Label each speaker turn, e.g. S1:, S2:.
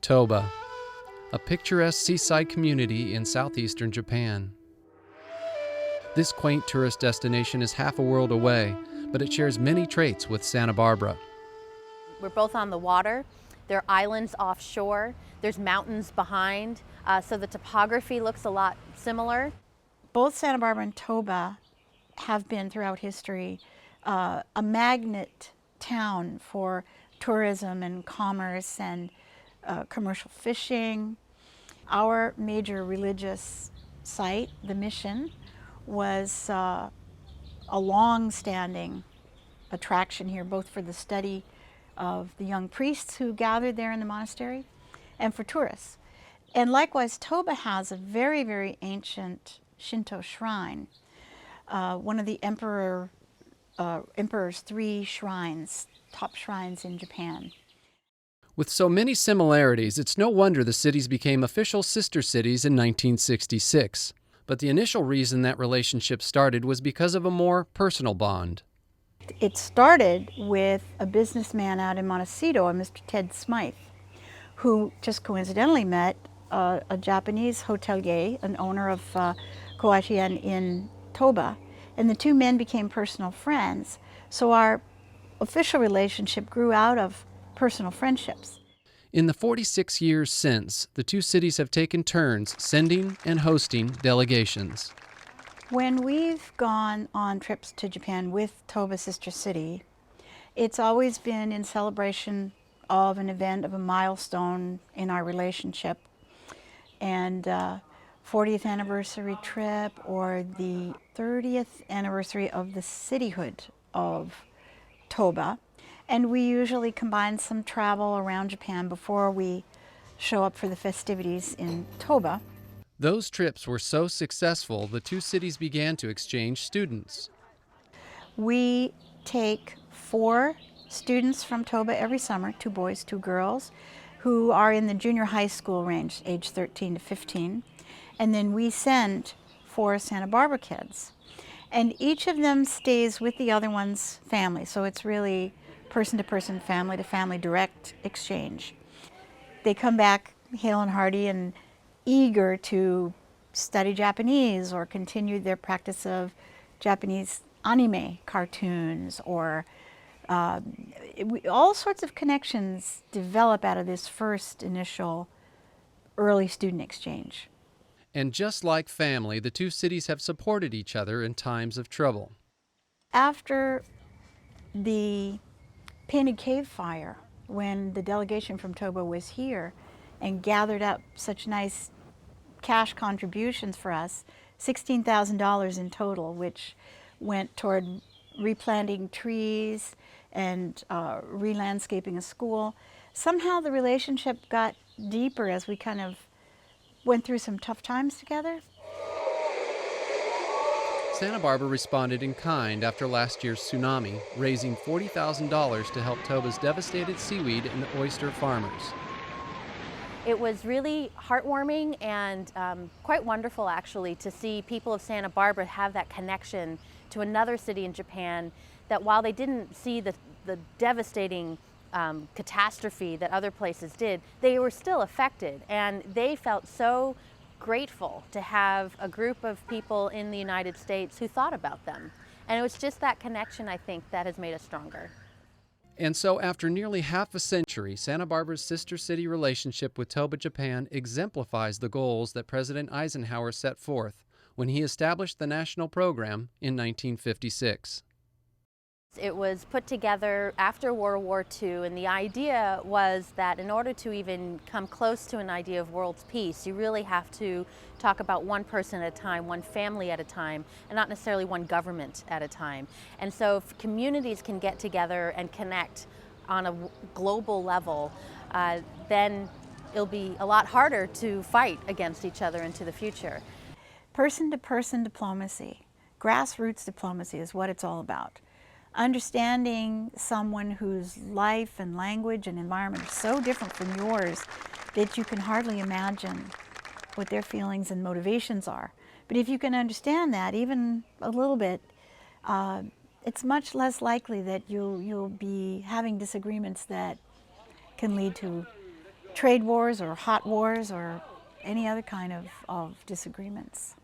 S1: Toba, a picturesque seaside community in southeastern Japan. This quaint tourist destination is half a world away, but it shares many traits with Santa Barbara.
S2: We're both on the water. There are islands offshore. There's mountains behind, so the topography looks a lot similar.
S3: Both Santa Barbara and Toba have been throughout history a magnet town for tourism and commerce and commercial fishing. Our major religious site, the mission, was a long-standing attraction here, both for the study of the young priests who gathered there in the monastery and for tourists. And likewise, Toba has a very, very ancient Shinto shrine, one of the emperor's 3 shrines, top shrines in Japan.
S1: With so many similarities, it's no wonder the cities became official sister cities in 1966. But the initial reason that relationship started was because of a more personal bond.
S3: It started with a businessman out in Montecito, a Mr. Ted Smythe, who just coincidentally met a Japanese hotelier, an owner of Koashien in Toba, and the two men became personal friends. So our official relationship grew out of personal friendships.
S1: In the 46 years since, the two cities have taken turns sending and hosting delegations.
S3: When we've gone on trips to Japan with Toba Sister City, it's always been in celebration of an event, of a milestone in our relationship. And 40th anniversary trip or the 30th anniversary of the cityhood of Toba. And we usually combine some travel around Japan before we show up for the festivities in Toba.
S1: Those trips were so successful, the two cities began to exchange students.
S3: We take 4 students from Toba every summer, 2 boys, 2 girls, who are in the junior high school range, age 13 to 15. And then we send 4 Santa Barbara kids. And each of them stays with the other one's family. So it's really person-to-person, family-to-family direct exchange. They come back hale and hearty and eager to study Japanese or continue their practice of Japanese anime cartoons, or all sorts of connections develop out of this first initial early student exchange.
S1: And just like family, the two cities have supported each other in times of trouble.
S3: After the Painted Cave fire, when the delegation from Toba was here and gathered up such nice cash contributions for us, $16,000 in total, which went toward replanting trees and re-landscaping a school. Somehow the relationship got deeper as we kind of went through some tough times together.
S1: Santa Barbara responded in kind after last year's tsunami, raising $40,000 to help Toba's devastated seaweed and oyster farmers.
S2: It was really heartwarming and quite wonderful, actually, to see people of Santa Barbara have that connection to another city in Japan, that while they didn't see the devastating catastrophe that other places did, they were still affected, and they felt so grateful to have a group of people in the United States who thought about them. And it was just that connection, I think, that has made us stronger.
S1: And so after nearly half a century, Santa Barbara's sister city relationship with Toba, Japan exemplifies the goals that President Eisenhower set forth when he established the national program in 1956.
S2: It was put together after World War II, and the idea was that in order to even come close to an idea of world peace, you really have to talk about one person at a time, one family at a time, and not necessarily one government at a time. And so if communities can get together and connect on a global level, then it'll be a lot harder to fight against each other into the future.
S3: Person-to-person diplomacy, grassroots diplomacy is what it's all about. Understanding someone whose life and language and environment are so different from yours that you can hardly imagine what their feelings and motivations are. But if you can understand that even a little bit, it's much less likely that you'll be having disagreements that can lead to trade wars or hot wars or any other kind of disagreements.